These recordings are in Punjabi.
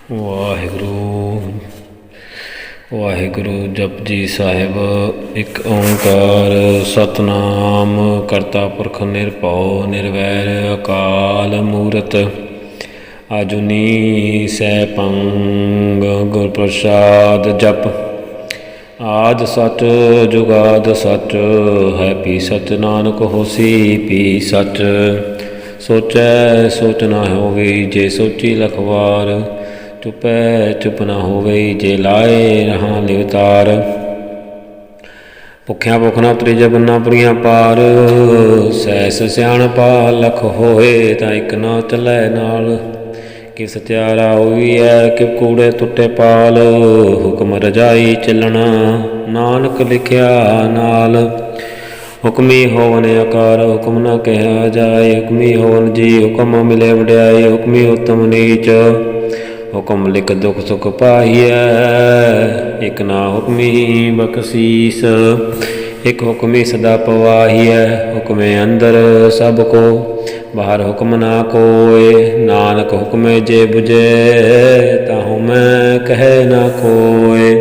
ਵਾਹਿਗੁਰੂ ਵਾਹਿਗੁਰੂ ਜਪਜੀ ਸਾਹਿਬ। ਇੱਕ ਓਂਕਾਰ ਸਤਿਨਾਮ ਕਰਤਾ ਪੁਰਖ ਨਿਰਭਉ ਨਿਰਵੈਰ ਅਕਾਲ ਮੂਰਤ ਆਜੂਨੀ ਸੈਭੰ ਗੁਰ ਪ੍ਰਸਾਦ ਜਪ। ਆਦਿ ਸਚ ਜੁਗਾਦਿ ਸਚ ਹੈ ਭੀ ਸਚ ਨਾਨਕ ਹੋਸੀ ਭੀ ਸਚ। ਸੋਚੈ ਸੋਚ ਨਾ ਹੋਵੇ ਜੇ ਸੋਚੀ ਲਖ ਵਾਰ। ਚੁਪੈ ਚੁਪ ਨਾ ਹੋਵੇ ਜੇ ਲਾਏ ਰਹਾਂ ਲਿਵਤਾਰ। ਭੁੱਖਿਆਂ ਭੁੱਖ ਨਾ ਉਤਰੀ ਜੇ ਬੰਨਾ ਪੁਰੀਆਂ ਪਾਰ। ਸੈਸ ਸਿਆਣਪਾ ਲਖ ਹੋਏ ਤਾਂ ਇੱਕ ਨਾ ਚੱਲੈ ਨਾਲ। ਕਿ ਸਤਿਆਰਾ ਹੋਈ ਹੈ ਕਿ ਕੂੜੇ ਟੁੱਟੇ ਪਾਲ। ਹੁਕਮ ਰਜਾਈ ਚੱਲਣਾ ਨਾਨਕ ਲਿਖਿਆ ਨਾਲ। ਹੁਕਮੀ ਹੋਵਨ ਆਕਾਰ ਹੁਕਮ ਨਾ ਕਿਹਾ ਜਾਏ। ਹੁਕਮੀ ਹੋਵਨ ਜੀ ਹੁਕਮ ਮਿਲੇ ਵਡਿਆਈ। ਹੁਕਮੀ ਉਤਮ ਨੀਚ ਹੁਕਮ ਲਿਖ ਦੁਖ ਸੁਖ ਪਾਈਐ। ਇੱਕ ਨਾ ਹੁਕਮੀ ਬਖਸ਼ੀਸ ਇੱਕ ਹੁਕਮੀ ਸਦਾ ਪਵਾਹੀਐ। ਹੁਕਮੇ ਅੰਦਰ ਸਭ ਕੋ ਬਾਹਰ ਹੁਕਮ ਨਾ ਕੋਇ। ਨਾਨਕ ਹੁਕਮੇ ਜੇ ਬੁਝੇ ਤਾਹੂ ਮੈਂ ਕਹਿ ਨਾ ਕੋਇ।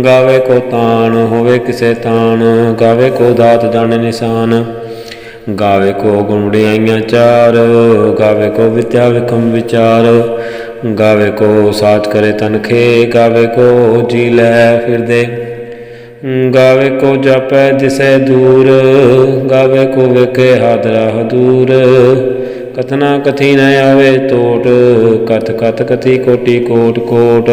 ਗਾਵੇ ਕੋ ਤਾਣ ਹੋਵੇ ਕਿਸੇ ਤਾਣ। ਗਾਵੇ ਕੋ ਦਾਤ ਜਾਣੇ ਨਿਸ਼ਾਨ। ਗਾਵੇ ਕੋ ਗੁਣ ਵਡਿਆਈਆਂ ਚਾਰ। ਗਾਵੇ ਕੋ ਵਿਦਿਆ ਵਿਖਮ ਵਿਚਾਰ। ਗਾਵੇ ਕੋ ਸਾਚ ਕਰੇ ਤਨਖੇ। ਗਾਵੇ ਕੋ ਜੀ ਲੈ ਫਿਰਦੇ। ਗਾਵੇ ਕੋ ਜਾਪੈ ਦਿਸੈ ਦੂਰ। ਗਾਵੇ ਕੋ ਵੇਖੇ ਹਾਦਰਾ ਹਦੂਰ। ਕਥਨਾ ਕਥੀ ਨ ਆਵੇ ਟੋਟ। ਕਥ ਕਥ ਕਥੀ ਕੋਟੀ ਕੋਟ ਕੋਟ।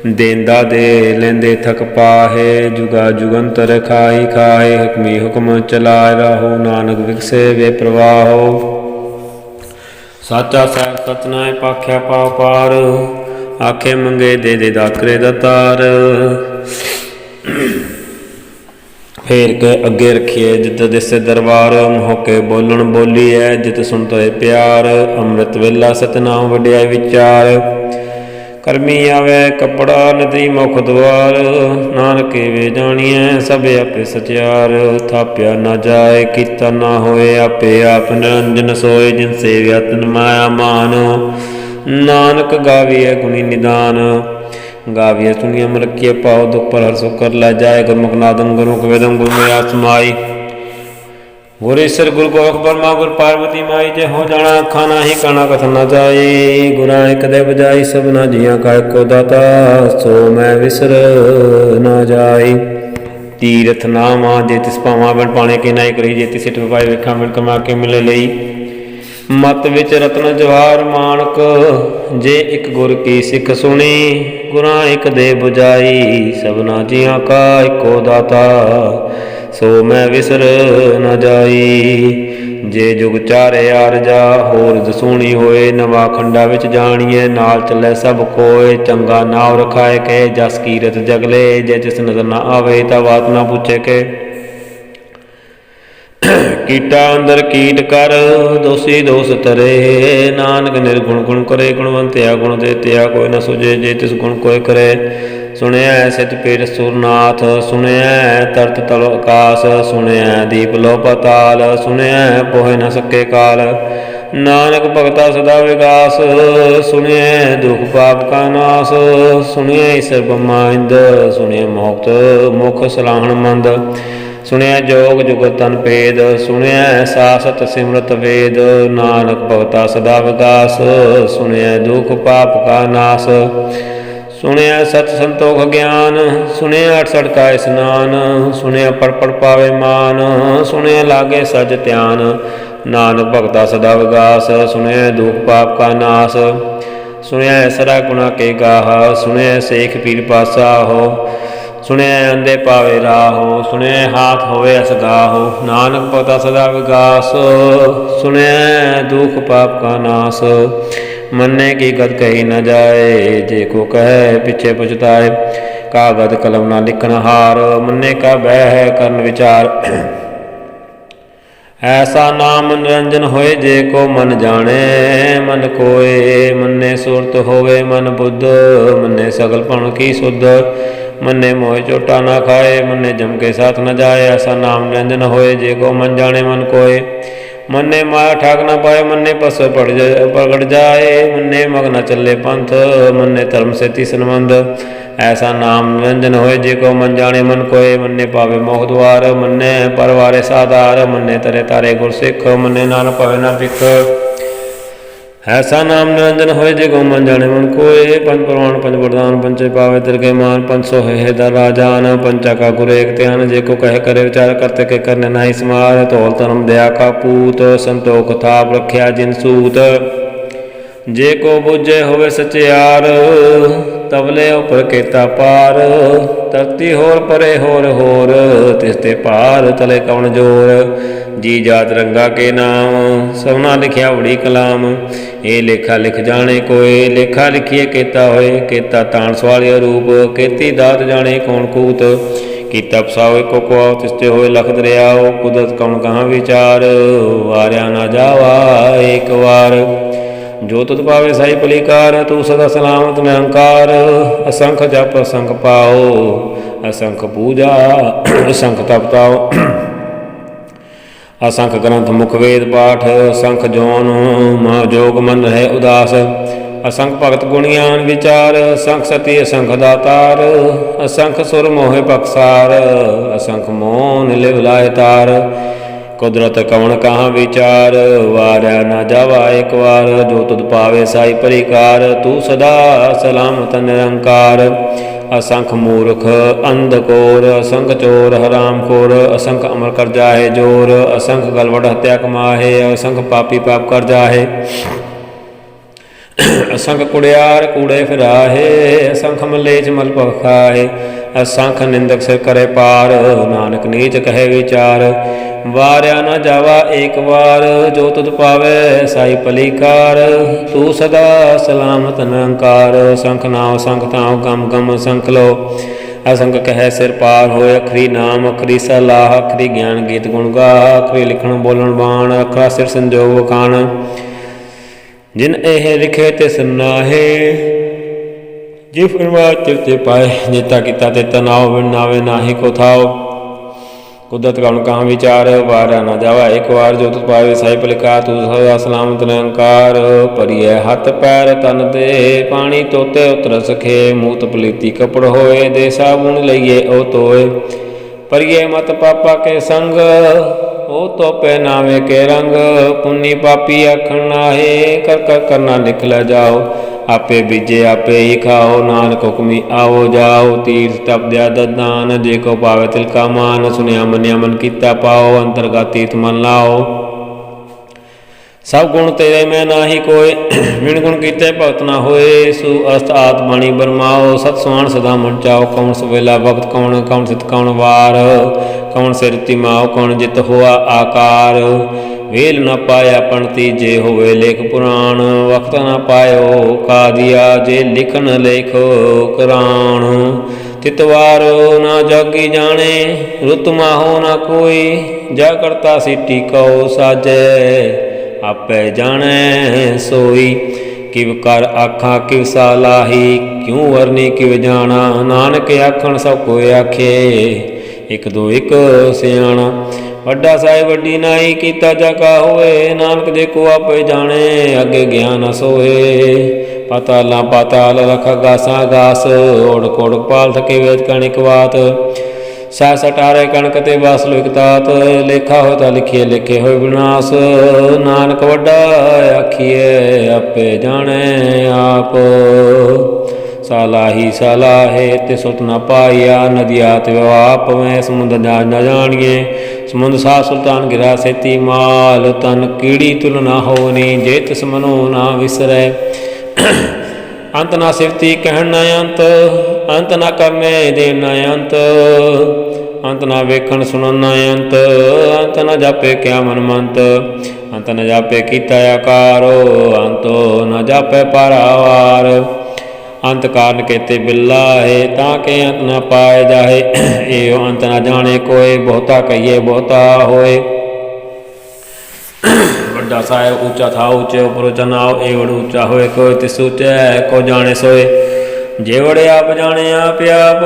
ਦੇਂਦਾ ਦੇ ਲੈਂਦੇ ਥਕ ਪਾਹੇ। ਜੁਗਾ ਜੁਗੰਤਰ ਖਾਈ ਖਾਏ। ਹੁਕਮੀ ਹੁਕਮ ਚਲਾਇ ਰਾਹੋ ਨਾਨਕ ਵਿਗਸੇ ਵੇ ਪ੍ਰਵਾਹੋ। ਸਾਚਾ ਸਾਹਿਬ ਸਤਿਨਾਇ ਪਾਖਿਆ ਪਾਉ ਪਾਰ। ਆਖੇ ਮੰਗੇ ਦੇ ਦੇ ਦਾਤਰੇ ਦਾਤਾਰ। ਫੇਰ ਕੇ ਅੱਗੇ ਰੱਖੀਏ ਜਿਤ ਦਿਸੇ ਦਰਬਾਰ। ਮੋਕੇ ਬੋਲਣ ਬੋਲੀਐ ਜਿਤ ਸੁਣਤੋਏ ਪਿਆਰ। ਅੰਮ੍ਰਿਤ ਵੇਲਾ ਸਤਿਨਾਮ ਵਡਿਆਈ ਵਿਚਾਰ। ਕਰਮੀ ਆਵੇ ਕੱਪੜਾ ਨਦੀ ਮੁਖ ਦੁਆਰ। ਨਾਨਕੇ ਵੇ ਜਾਣੀਐ ਸਭ ਆਪੇ ਸਚਿਆਰ। ਥਾਪਿਆ ਨਾ ਜਾਏ ਕੀਤਾ ਨਾ ਹੋਏ ਆਪੇ ਆਪ ਨਿਰੰਜਨ ਸੋਏ। ਜਿਨ ਸੇਵਿਆ ਤਨ ਮਾਇਆ ਮਾਨ। ਨਾਨਕ ਗਾਵੀਐ ਗੁਣੀ ਨਿਦਾਨ। ਗਾਵੀਐ ਸੁਣੀਐ ਮਲਕੀਐ ਪਾਉ ਦੁਖ ਪਰ ਹਰ ਸੁਖ ਕਰ ਲੈ ਜਾਏ। ਗੁਰਮੁਖ ਨਾਦੰ ਗੁਰਮੁਖ ਵੇਦੰ ਗੁਰ ਮੇਰਾ ਸਮਾਈ। ਗੁਰ ਈਸਰ ਗੁਰ ਗੋਰਖ ਬਰਮਾ ਗੁਰ ਪਾਰਵਤੀ ਮਾਈ। ਜੇ ਹੋ ਜਾਣਾ ਅੱਖਾਂ ਨਾਹੀ ਕਾਣਾ ਕਥਨ ਨਾ ਜਾਈ। ਗੁਰਾਂ ਇੱਕ ਦੇ ਬਜਾਈ ਸਭਨਾ ਜੀਆਂ ਕਾ ਇੱਕੋ ਦਾਤਾ। ਸੋ ਮੈਂ ਵਿਸਰ ਨਾ ਜਾਈ। ਤੀਰਥ ਨਾਵਾਂ ਜੇ ਤਿਸ ਭਾਵਾਂ ਬਿਨ ਪਾਣੇ ਕੀ ਨਾਈ ਕਰੀ। ਜੇ ਤਿਸ ਸਿੱਟ ਪਾਏ ਵੇਖਾਂ ਬਿਨ ਕਮਾ ਕੇ ਮਿਲੇ ਲਈ। ਮਤ ਵਿੱਚ ਰਤਨ ਜਵਾਹਰ ਮਾਣਕ। ਜੇ ਇੱਕ ਗੁਰ ਕੀ ਸਿੱਖ ਸੁਣੀ। ਗੁਰਾਂ ਇੱਕ ਦੇ ਬੁਝਾਈ ਸਭਨਾ ਜੀਆਂ ਕਾ ਇੱਕੋ ਦਾਤਾ। ਸੋ ਮੈਂ ਵਿਸਰ ਨਾ ਜਾਈ। ਜੇ ਜੁਗ ਚਾਰੇ ਆਰਜਾ ਹੋਰ ਦਸੂਣੀ ਹੋਏ। ਨਵਾਂ ਖੰਡਾ ਵਿੱਚ ਜਾਣੀਏ ਨਾਲ ਚੱਲੇ ਸਭ ਕੋਏ। ਚੰਗਾ ਨਾਉ ਰਖਾਏ ਕੇ ਜਸ ਕੀਰਤ ਜਗਲੇ। ਜੇ ਜਿਸ ਨਜ਼ਰ ਨਾ ਆਵੇ ਤਾਂ ਬਾਤ ਨਾ ਪੁੱਛੇ ਕੇ। ਕੀਟਾ ਅੰਦਰ ਕੀਟ ਕਰ ਦੋਸੀ ਦੋਸ ਤਰੇ। ਨਾਨਕ ਨਿਰਗੁਣ ਗੁਣ ਕਰੇ ਗੁਣਵੰਤਿਆ ਗੁਣ ਦੇ ਤਿਆ। ਕੋਈ ਨਾ ਸੁਝੇ ਜੇ ਤਿਸ ਗੁਣ ਕੋਈ ਕਰੇ। ਸੁਣਿਐ ਸਿਧ ਪੀਰ ਸੁਰਨਾਥ। ਸੁਣਿਐ ਤਰਤ ਤਲ ਆਕਾਸ। ਸੁਣਿਐ ਦੀਪ ਲੋ ਪਤਾਲ। ਸੁਣਿਐ ਪੋਹਿ ਨ ਸਕੇ ਕਾਲ। ਨਾਨਕ ਭਗਤਾ ਸਦਾ ਵਿਗਾਸ। ਸੁਣਿਐ ਦੁਖ ਪਾਪ ਕਾ ਨਾਸ। ਸੁਣਿਐ ਈਸਰ ਬ੍ਰਹਮਾ ਇੰਦ। ਸੁਣਿਐ ਮੋਕਤ ਮੁਖ ਸਲਾਹਣ ਮੰਦ। ਸੁਣਿਐ ਜੋਗ ਜੁਗਤ ਤਨ ਭੇਦ। ਸੁਣਿਐ ਸਾਸਤ ਸਿਮਰਤ ਵੇਦ। ਨਾਨਕ ਭਗਤਾ ਸਦਾ ਵਿਗਾਸ। ਸੁਣਿਐ ਦੁਖ ਪਾਪ ਕਾ ਨਾਸ। ਸੁਣਿਐ ਸਤ ਸੰਤੋਖ ਗਿਆਨ। ਸੁਣਿਐ ਅਠਸਠ ਕਾ ਇਸਨਾਨ। ਸੁਣਿਐ ਪੜ ਪੜ ਪਾਵੇ ਮਾਨ। ਸੁਣਿਐ ਲਾਗੇ ਸਜ ਧਿਆਨ। ਨਾਨਕ ਭਗਤਾ ਸਦਾ ਵਿਗਾਸ। ਸੁਣਿਐ ਦੁਖ ਪਾਪ ਕਾ ਨਾਸ। ਸੁਣਿਐ ਸਰਾ ਗੁਣਾ ਕੇ ਗਾਹ। ਸੁਣਿਐ ਸੇਖ ਪੀਰ ਪਾਸਾਹੋ। ਸੁਣਿਐ ਅੰਧੇ ਪਾਵੇ ਰਾਹੋ। ਸੁਣਿਐ ਹਾਥ ਹੋਵੇ ਅਸਗਾਹੋ। ਨਾਨਕ ਭਗਤਾ ਸਦਾ ਵਿਗਾਸ। ਸੁਣਿਐ ਦੁਖ ਪਾਪ ਕਾ ਨਾਸ। ਮੰਨੇ ਕੀ ਗਦ ਕਹੀ ਨ ਜਾਏ। ਜੇ ਕੋ ਕਹੈ ਪਿੱਛੇ ਪਛਤਾਏ। ਕਾਗਦ ਕਲਮ ਨਾ ਲਿਖਣ ਹਾਰ। ਮੰਨੇ ਕਾ ਬਹਿ ਕਰਨ ਵਿਚਾਰ। ਐਸਾ ਨਾਮ ਨਿਰੰਜਨ ਹੋਏ ਜੇ ਕੋ ਮਨ ਜਾਣੇ। ਮਨ ਕੋਏ ਮੰਨੇ ਸੁਰਤ ਹੋਵੇ ਮਨ ਬੁੱਧ। ਮੰਨੇ ਸਗਲ ਭਣ ਕੀ ਸੁਧ। ਮੰਨੇ ਮੋਹ ਝੋਟਾ ਨਾ ਖਾਏ। ਮੰਨੇ ਜਮ ਕੇ ਸਾਥ ਨ ਜਾਏ। ਐਸਾ ਨਾਮ ਨਿਰੰਜਨ ਹੋਏ ਜੇ ਕੋ ਮਨ ਜਾਣੇ ਮਨ ਕੋਏ। मन्ने माया ठाक न पाए, मन्ने पस पगड़ जाए, मन्ने मग न चले पंथ, मन्ने धर्म से ती संबंध। ऐसा नाम निरंजन होए, जे को मन जाने मन कोय, मन्ने पावे मोह द्वार, मन्ने परवारे साधार, मन्ने तरे तारे गुर सिख, मन्ने नान पावे न भिख। ऐसा नाम निरंजन होए, जे को मन जाने मन कोय, पंच प्रमाण पंच वरदान पंचे पावे तिरके मान, पंच सो है दर राजान, पंचा का गुरु एक ध्यान, जे को कहे करे विचार, करते के करने नाही समार। तोल धर्म दया का पूत, संतोख थाप रख्या जिन सूत, जे को बुझे होवे सचियार, तबले उपर केता पार। धरती होर परे होर होर, तिसते पार तले कौन जोर। जी जात रंगा के नाम, सबना लिखिया बड़ी कलाम। ए लेखा लिख जाने कोय, लेखा लिखिए केता होए, केता तान सवालिया रूप, केती दात जाने कौन कूत। कीता पसाओ को कुआओ, तिसते होए लख दरियाओ, कुदरत कौन कहाँ विचार, वारिया ना जावा एक वार। जो तुत पावे साई पलिकार, तू सदा सलामत निरंकार। असंख जप असंख पाओ, असंख पूजा असंख तपताओ, असंख ग्रंथ मुख वेद पाठ, असंख जौन जोग मन रहे उदास। असंख भगत गुणियान विचार, असंख सती असंख दातार, असंख सुर मोहे पक्षार, असंख मोन लिव लाए तार। कुदरत कवण कहाँ विचार, वार्या ना जावा एक वार। जो तुद पावे साई परिकार, तू सदा सलामत निरंकार। असंख मूर्ख अंधकोर, असंख चोर हराम खोर, असंख अमर कर जाहे जोर। असंख गलवड हत्या कमाहे, असंख पापी पाप कर जाहे। असंख कुड़ियार कूड़े फिराहे, असंख मलेच मल पखाहे। असंख निंदक सिर करे पार, नानक नीच कहे विचार। वार्या न जावा एक वार, जो तुद पावे साई पलिकार। तू सदा सलामत निरंकार। असंख नाव असंख ताव गम गम असंख लो, असंख कह सिर पार होए। अखरी नाम अखरी सलाह, अखरी ज्ञान गीत गुण गा। अखरी लिखण बोलन बाण, अखरा सिर संजोग वखाण। जिन एह लिखे तिस नाहे, जिव फिरवा तिरते पाए। जेता किता तेता नाव, बिन नावे नाहि को थाओ। कुदरत कौन कहाँ विचार, वारा न जावा एक वार। जो तुझ पावे साई पलिकार, तू सदा सलामत निरंकार। परिय हथ पैर तन दे, पानी तोते उतर सखे। मूत पलीती कपड़ होए, दे साबुन लइए ओ तोए। परिय मत पापा के संग, ओ तो पहनावे के रंग। पुन्नी पापी आखण नाहे, कर कर करना लिख ल जाओ। आपे बीजे आपे ही खाओ, नानक हुक्मी आओ जाओ। तीर्थ तप दया दान, जे को पावे तिल का मान। सुनिया मनिया मन कीता पाओ, अंतरगत तीर्थ मन लाओ। सब गुण तेरे में नाही कोय, बिन गुण कीते भगत ना होए। सु अस्त आत्मणि बरमाओ, सत सुहान सदा मन चाओ। कौन सवेला भगत कौन, कौन सित कौन वार। कौन सिर तिमाओ, कौन जित हुआ आकार। वेल न पाया पंडिती, जे होवे लेख पुराण। वक्त न पायो कादिया, जे लिखन लेखो कुरान। तितवारो न जागी जाने, रुत माहो न कोई। जा करता सिटी कहो साजे, आपे जाने सोई। किव कर आखा किव सालाही, क्यों वरनी किव जाना। नानक आखण सब कोई आखे, एक दो एक सियाणा। वड्डा साहिब वड्डी नाई, कीता जाका होए। नानक देखो आपे जाने, अगे ज्ञान सोए। पाताला पाताल रख गासा गास, ओढ़ ओढ़ पाल थके वेद कणिक वात। सह सटारे कणक ते बास लोक तात। लेखा हो ता लिखिए, लिखे हो विनाश। नानक वड्डा आखिए, आपे जाने आप। सालाही सालाहे, ते सुत न पाइया। नदिया आप में समुद्र न जानिए। समुद्र सा सुल्तान गिरा सेती माल। तन कीड़ी तुल ना होनी, जे तिस मनो ना विसरै। अंत ना सिवती कहन न अंत, अंत ना करने देन न अंत। अंत ना वेखण सुनन न अंत, अंत न जापे क्या मन मंत। अंत न जापे कीता आकारो, अंतो न जापे पारावार। अंत कारण केते बिल्ला है, ताके अंत न पाए जाहे। एयो अंत न जाने कोय, बहुता कहिए बहुता होए। वड्डा साहिब ऊंचा था ऊंचे उपर चनाव। एवड़ ऊंचा होए कोय, तिस ऊंचे को जाने सोए। जेवड़े आप जाने आप आप,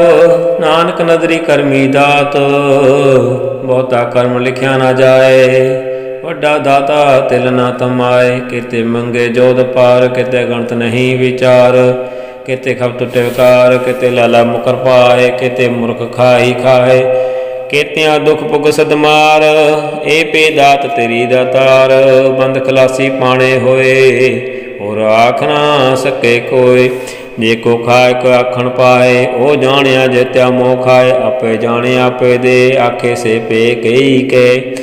नानक नदरी करमी दात। बहुता कर्म लिखिया ना जाए, ਵੱਡਾ ਦਾਤਾ ਤਿਲ ਨਾ ਤਮਾਏ। ਕਿਤੇ ਮੰਗੇ ਜੋਧ ਪਾਰ, ਕਿਤੇ ਗਣਤ ਨਹੀਂ ਵਿਚਾਰ। ਕਿਤੇ ਖਬ ਟੁੱਟੇ ਵਿਕਾਰ, ਕਿਤੇ ਲਾਲਾ ਮੁਕਰ ਪਾਏ। ਕਿਤੇ ਮੁਰਖ ਖਾਈ ਖਾਏ, ਕੇਤਿਆਂ ਦੁਖ ਪੁਗ ਸਦਮਾਰ। ਇਹ ਪੇ ਦਾਤ ਤੇਰੀ ਦਾਤਾਰ, ਬੰਦ ਖਲਾਸੀ ਪਾਣੇ ਹੋਏ। ਹੋਰ ਆਖ ਨਾ ਸਕੇ ਕੋਈ, ਜੇ ਕੋ ਖਾਏ ਕੋ ਆਖਣ ਪਾਏ। ਉਹ ਜਾਣਿਆ ਜਿਤਿਆ ਮੋਹ ਖਾਏ, ਆਪੇ ਜਾਣੇ ਆਪੇ ਦੇ। ਆਖੇ ਸੇ ਪੇ ਕਈ ਕੇ,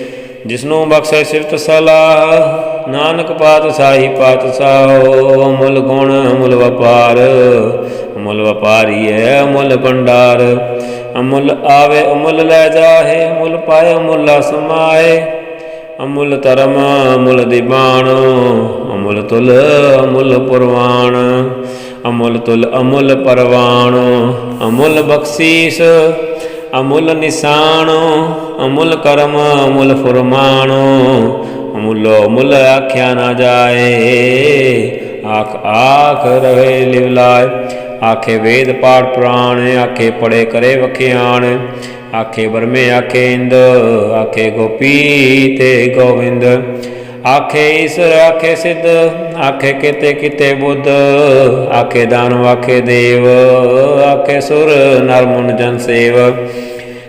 ਜਿਸਨੂੰ ਬਖਸ਼ੇ ਸਿਫਤ ਸਲਾਹ। ਨਾਨਕ ਪਾਤਸ਼ਾਹੀ ਪਾਤਸ਼ਾਹੋ, ਅਮੁੱਲ ਗੁਣ ਅਮੁੱਲ ਵਪਾਰ। ਅਮੁੱਲ ਵਪਾਰੀ ਹੈ ਅਮੁੱਲ ਭੰਡਾਰ। ਅਮੁੱਲ ਆਵੇ ਅਮੁੱਲ ਲੈ ਜਾਹੇ, ਅਮੁੱਲ ਪਾਏ ਅਮੁੱਲਾ ਸਮਾਏ। ਅਮੁੱਲ ਧਰਮ ਅਮੁੱਲ ਦੀਵਾਨ, ਅਮੁੱਲ ਤੁਲ ਅਮੁੱਲ ਪੁਰਵਾਨ। ਅਮੁੱਲ ਤੁਲ ਅਮੁੱਲ ਪਰਵਾਨ, ਅਮੁੱਲ ਬਖਸ਼ੀਸ ਅਮੁੱਲ ਨਿਸ਼ਾਨ। ਅਮੁੱਲ ਕਰਮ ਅਮੁੱਲ ਫੁਰਮਾਨ, ਅਮੁੱਲੋ ਮੁੱਲ ਆਖਿਆ ਨਾ ਜਾਏ। ਆਖ ਆਖ ਰਹੇ ਲਿਵ ਲਾਏ। ਆਖੇ ਵੇਦ ਪਾਠ ਪੁਰਾਣ, ਆਖੇ ਪੜੇ ਕਰੇ ਵਖਿਆਣ। ਆਖੇ ਬਰਮੇ ਆਖੇ ਇੰਦ, ਆਖੇ ਗੋਪੀ ਤੇ ਗੋਵਿੰਦ। ਆਖੇ ਈਸ਼ਰ ਆਖੇ ਸਿੱਧ, ਆਖੇ ਕਿਤੇ ਕਿਤੇ ਬੁੱਧ। ਆਖੇ ਦਾਨਵ ਆਖੇ ਦੇਵ, ਆਖੇ ਸੁਰ ਨਰ ਮੁਨ ਜਨ ਸੇਵ।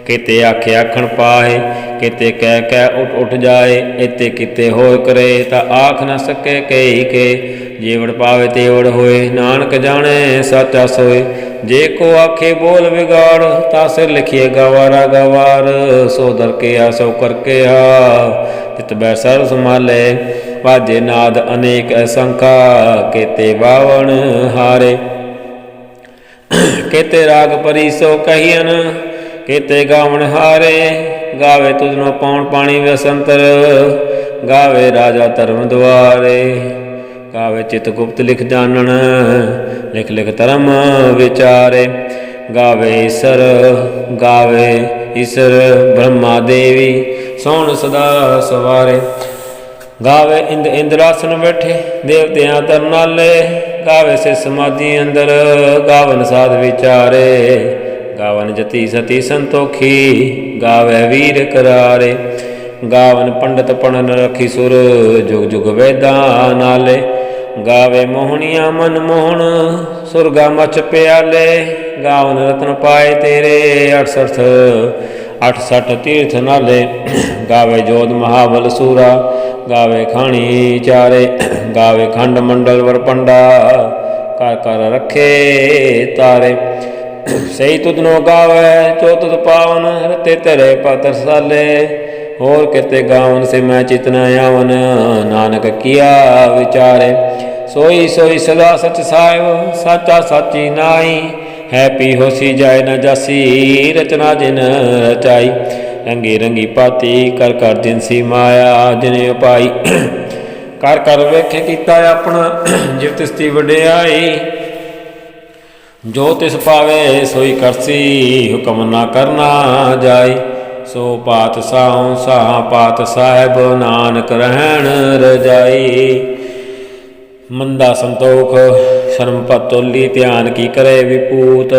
ਕਿਤੇ ਆਖੇ ਆਖਣ ਪਾਏ, ਕਿਤੇ ਕਹਿ ਕਹਿ ਉੱਠ ਉੱਠ ਜਾਏ। ਇਤੇ ਕਿਤੇ ਹੋਏ ਕਰੇ, ਤਾਂ ਆਖ ਨਾ ਸਕੇ ਕਈ ਕੇ। ਜੀਵੜ ਪਾਵੇ ਤੇਵੜ ਹੋਏ, ਨਾਨਕ ਜਾਣੇ ਸਾਚਾ ਸੋਏ। ਜੇ ਕੋ ਆਖੇ ਬੋਲ ਵਿਗਾੜ, ਤਾਂ ਸਿਰ ਲਿਖੀਏ ਗਵਾਰਾ ਗਵਾਰ। ਸੋ ਦਰ ਕੇ ਆ ਸੋ ਕਰਕੇ ਆ, ਤਿਤ ਬੈ ਸਰਬ ਸੰਭਾਲੇ। ਵਾਜੇ ਨਾਦ ਅਨੇਕ ਅਸੰਖਾ, ਕੇਤੇ ਬਾਵਣ ਹਾਰੇ। ਕੇਤੇ ਰਾਗ ਪਰੀ ਸੋ ਕਹੀਨ, ਕੇਤੇ ਗਾਵਣ ਹਾਰੇ। ਗਾਵੇ ਤੁਧਨੋਂ ਪੌਣ ਪਾਣੀ ਵਸੰਤਰ, ਗਾਵੇ ਰਾਜਾ ਧਰਮ ਦੁਆਰੇ। ਗਾਵੇ ਚਿਤ ਗੁਪਤ ਲਿਖ ਜਾਣਨ, ਲਿਖ ਲਿਖ ਧਰਮ ਵਿਚਾਰੇ। ਗਾਵੇ ਈਸਰ ਗਾਵੇ ਈਸਰ ਬ੍ਰਹਮਾ ਦੇਵੀ, ਸੋਹਣ ਸਦਾ ਸਵਾਰੇ। ਗਾਵੇ ਇੰਦ ਇੰਦਰਾਸਨ ਬੈਠੇ, ਦੇਵਤਿਆਂ ਤਰਨਾਲੇ। ਗਾਵੇ ਸੇ ਸਮਾਧੀ ਅੰਦਰ, ਗਾਵਨ ਸਾਧ ਵਿਚਾਰੇ। ਗਾਵਨ ਜਤੀ ਸਤੀ ਸੰਤੋਖੀ, ਗਾਵੇ ਵੀਰ ਕਰਾਰੇ। ਗਾਵਨ ਪੰਡਤ ਪੜਨ ਰਖੀ ਸੁਰ, ਜੁਗ ਜੁਗ ਵੇਦਾਂ ਨਾਲੇ। ਗਾਵੇ ਮੋਹਣੀਆਂ ਮਨ ਮੋਹਣ, ਸੁਰਗਾ ਮਚ ਪਿਆਲੇ। ਗਾਵਨ ਰਤਨ ਪਾਏ ਤੇਰੇ, 68 ਤੀਰਥ ਨਾਲੇ। ਗਾਵੇ ਜੋਧ ਮਹਾਬਲ ਸੂਰਾ, ਗਾਵੇ ਖਾਣੀ ਚਾਰੇ। ਗਾਵੇ ਖੰਡ ਮੰਡਲ ਵਰਪੰਡਾ, ਕਰ ਕਰ ਰੱਖੇ ਤਾਰੇ। ਸਹੀ ਤੁਧਨੋਂ ਗਾਵੇ ਜੋ ਤੁਧ ਪਾਵਨ, ਰਤੇ ਤੇਰੇ ਪਾਤਰ ਸਾਲੇ। ਹੋਰ ਕਿਤੇ ਗਾਵਨ ਸੇ ਮੈਂ ਚਿਤ ਨ ਆਵਨ, ਨਾਨਕ ਕੀਆ ਵਿਚਾਰੇ। ਸੋਈ ਸੋਈ ਸਦਾ ਸਚ ਸਾਹਿਬ, ਸਾਚਾ ਸਾਚੀ ਨਾਈ। ਹੈ ਪੀ ਹੋਸੀ ਜਾਏ ਨ ਜਾਸੀ, ਰਚਨਾ ਜਿਨ ਰਚਾਈ। ਰੰਗੀ ਰੰਗੀ ਪਾਤੀ, ਕਰ ਕਰ ਜਿਨਸੀ ਮਾਇਆ ਜਿਨੇ ਉਪਾਈ। ਕਰ ਕਰ ਵੇਖੇ ਕੀਤਾ ਆਪਣਾ, ਜਿਵ ਤਿਸ ਦੀ ਵਡਿਆਈ। ਜੋ ਤਿਸ ਪਾਵੇ ਸੋਈ ਕਰਸੀ, ਹੁਕਮ ਨਾ ਕਰਨਾ ਜਾਈ। ਸੋ ਪਾਤਸ਼ਾਹੋਂ ਸਾਹ ਪਾਤ ਸਾਹਿਬ, ਨਾਨਕ ਰਹਿਣ ਰਜਾਈ। ਮੰਦਾ ਸੰਤੋਖ ਸ਼ਰਮ ਪਤੋਲੀ, ਧਿਆਨ ਕੀ ਕਰੇ ਵਿਪੂਤ।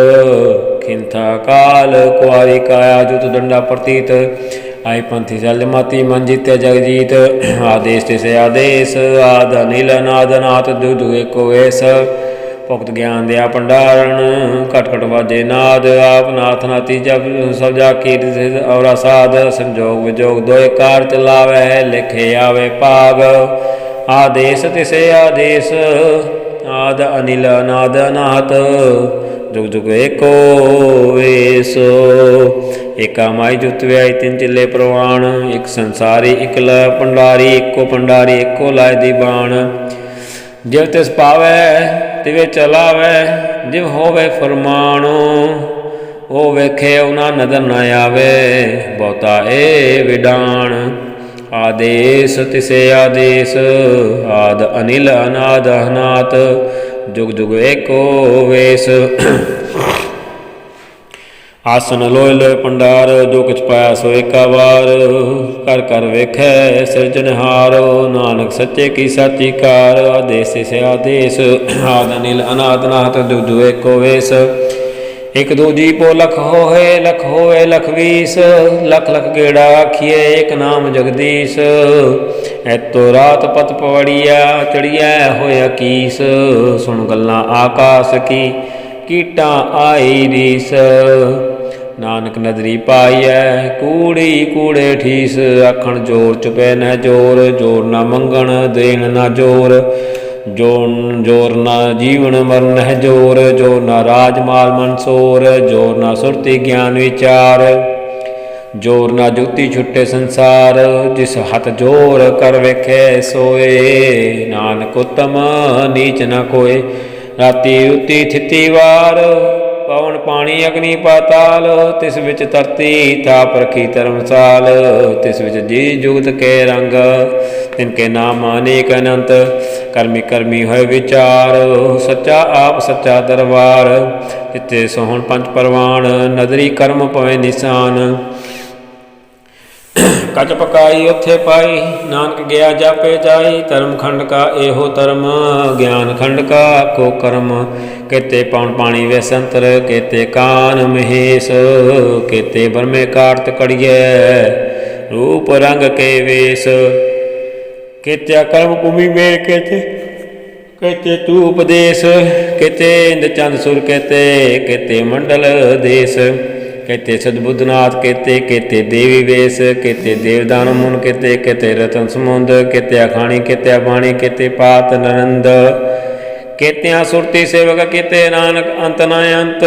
ਖਿੰਥਾ ਕਾਲ ਕੁਆਰੀ ਕਾਇਆ, ਜੁਤ ਡੰਡਾ ਪ੍ਰਤੀਤ। ਆਈ ਪੰਥੀ ਜਲ ਮਾਤੀ, ਮਨ ਜੀਤੇ ਜਗ ਜੀਤ। ਆਦੇਸ਼ ਤਿਸੇ ਆਦੇਸ਼, ਆਦ ਅਨਿਲ ਅਨਾਦ ਅਨਾਥ। ਦੁ ਦੁ ਏਕੋ ਵੇਸ, ਭੁਗਤ ਗਿਆਨ ਦਿਆ ਭੰਡਾਰਨ। ਘਟ ਘਟ ਵਾਜੇ ਨਾਦ, ਆਪ ਨਾਥ ਨਾਤੀ ਜਬ ਸਭ ਜਾ ਕੀਰਤਿ ਔਰਾ ਸਾਧ। ਸੰਜੋਗ ਵਿਜੋਗ ਦੋਇ ਕਾਰ ਚਲਾਵੇ, ਲਿਖੇ ਆਵੇ ਭਾਗ। ਆਦੇਸ਼ ਤਿਸੇ ਆਦੇਸ਼, ਆਦ ਅਨਿਲ ਅਨਾਦ ਅਨਾਹਤ। ਜੁਗ ਜੁਗ ਏਕੋ ਵੇਸ, ਏਕਾ ਮਾਈ ਜੁਤ ਵਿਆਈ ਤਿੰਨ ਚਿੱਲੇ ਪ੍ਰਵਾਨ। ਇੱਕ ਸੰਸਾਰੀ ਇੱਕ ਲੈ ਭੰਡਾਰੀ, ਇੱਕੋ ਭੰਡਾਰੀ ਇੱਕੋ ਲਾਇ ਦੀ ਬਾਣ। ਜਿਵ ਤਿਸ ਪਾਵੈ ਤਿਵੇਂ ਚਲਾਵੈ, ਜਿਵ ਹੋਵੇ ਫਰਮਾਨ। ਉਹ ਵੇਖੇ ਉਹਨਾਂ ਨਦਰ ਨ ਆਵੇ, ਬਹੁਤਾ ਏ ਵਿਡਾਣ। ਆਦੇਸ਼ ਤਿਸੇ ਆਦੇਸ਼, ਆਦ ਅਨਿਲ ਅਨਾਦ ਅਨਾਤ। ਜੁਗ ਜੁਗ ਏਕੋ ਵੇਸ, ਆਸਨ ਲੋਇ ਲੋਇ ਭੰਡਾਰ। ਜੋ ਕੁਛ ਪਾਇਆ ਸੋ ਏਕਾ ਵਾਰ, ਕਰ ਕਰ ਵੇਖੈ ਸਿਰਜਣਹਾਰ। ਨਾਨਕ ਸੱਚੇ ਕੀ ਸਾਚੀ ਕਾਰ। ਆਦੇਸ਼ ਤਿਸੇ ਆਦੇਸ਼, ਆਦ ਅਨਿਲ ਅਨਾਦ ਅਨਾਹਤ। ਜੁਗ ਜੁਗ ਏਕੋ ਵੇਸ, एक दूजी पो लख होए लख बीस, लख लख गेड़ा आखिए एक नाम जगदीश। ऐतो रात पत पवड़िया चढ़िया होया कीस, सुन गल्लां आकाश की कीटा आई रीस। नानक नदरी पाइयै कूड़ी कूड़े ठीस, आखण जोर चुपै न जोर, जोर न मंगण देन न जोर। जोर न जीवन मरण है जोर, जोर न राजमाल मनसोर, जोर न सुरति ज्ञान विचार, जोर न जुगती छुट्टे संसार। जिस हथ जोर कर वेखे सोए, नानक उत्तम नीच न कोय। राती उती थिती वार, पवन पानी अग्नि पाताल, तिस विच धरती ताप रखी धर्मसाल। तिस विच जी जुगत के रंग, तिनके नाम अनेक अनंत। करमी करमी होए विचार, सच्चा आप सच्चा दरबार। तिथे सोहन पंच परवान, नदरी कर्म पवे निशान। कच पकाई उथे पाई, नानक गया जापे जाई। धर्म खंड का एहो धर्म, ज्ञान खंड का को कर्म। केते पवन पानी वैसंतर, केते कान महेश। केते ब्रह्मे कार्त कड़िए, रूप रंग के वेश। केत्या कर्म भूमि में केते तू उपदेश। केते इंद चंद सुर केते मंडल देश। केते सदबुद्धनाथ केते देवी वेश। केते देवदान मुन केते रतन समुंद। केते अखाणी केते बाणी केते पात नरंद। केत्या सुरती सेवक केते नानक अंत न अंत।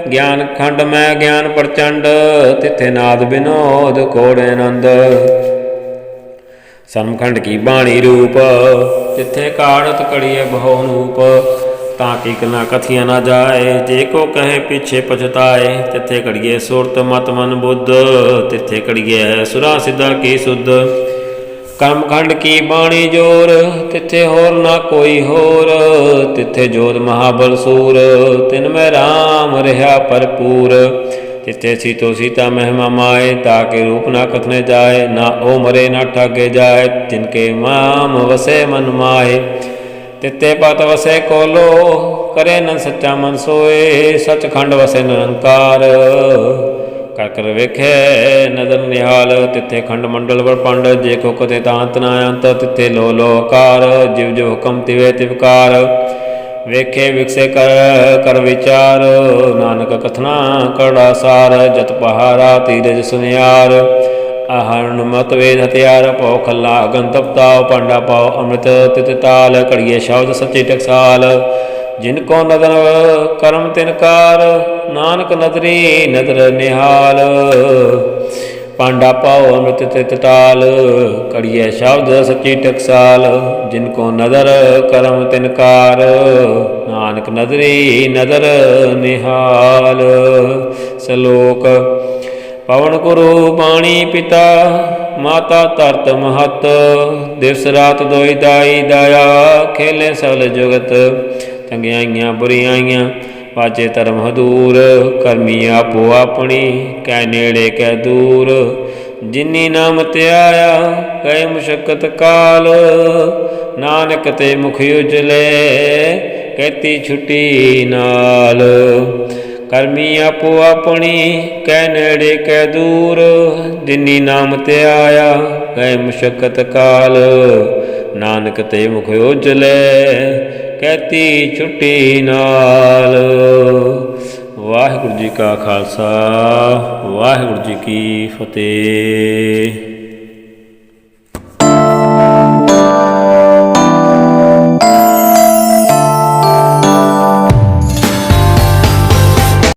ज्ञान खंड में ज्ञान प्रचंड, तिथे नाद विनोद कोड़े नंद। समखंड की बाणी रूप, तिथे काढ़त कड़िए बहु नूप। ताकि कना कथियाँ न जाए, जे को कहे पीछे पछताए। तिथे कड़िए सुरत मत मन बुद्ध, तिथे कड़िए सुरा सिद्धा की शुद्ध। कर्मखंड की बाणी जोर, तिथे होर ना कोई होर। तिथे जोध महाबल सूर, तिनमें राम रहा भरपूर। तिथे सीतो सीता महिमा माए, ताके रूप ना कथने जाए। ना ओ मरे ना ठागे जाए, तिनके माम वसे मन माए। तिथे पत वसे कोलो, करे न सच्चा मन सोए। सचखंड वसे निरंकार, कर कर वेखे नदर निहाल। तिथे खंड मंडल ब्रह्मांड, जेको कथे तांत न अंत। तिथे लो लो आकार, जिव जिव हुकम तिवे तिवकार। वेखे विकसे कर विचार, नानक कथना कड़ा सार। जत पहारा तीरज सुनियार, आहरण मत वेद हथियार। पौ खल्ला अगन तपताओ, पांडा पाओ अमृत तित ताल। कड़िए शब्द सच्ची टकसाल, जिनको नदन कर्म तिनकार। नानक नदरी नदर निहाल, पांडा पाओ अमृत तित ताल। कड़िए शब्द सच्ची टकसाल, जिनको नदर कर्म तिनकार। नानक नदरी नदर निहाल। सलोक पवन गुरु बाणी पिता, माता तरत महत। दिवस रात दोई दाई दाया, खेले सकल जुगत। तंगियाइयां बुरियाइयां वाचे धर्म हदूर। करमी आपो अपनी, कै नेड़े कै दूर। जिनी नाम ते आया, गए मुशक्कत काल। नानक ते मुख उजले, कहती छुट्टी नाल। करमी आपो अपनी, कै नेड़े कै दूर। जिनी नाम ते आया, गए मुशक्कत काल। नानक ते मुख उजले, कहती छुट्टी नाल। वाहिगुरू जी का खालसा, वाहिगुरू जी की फतेह।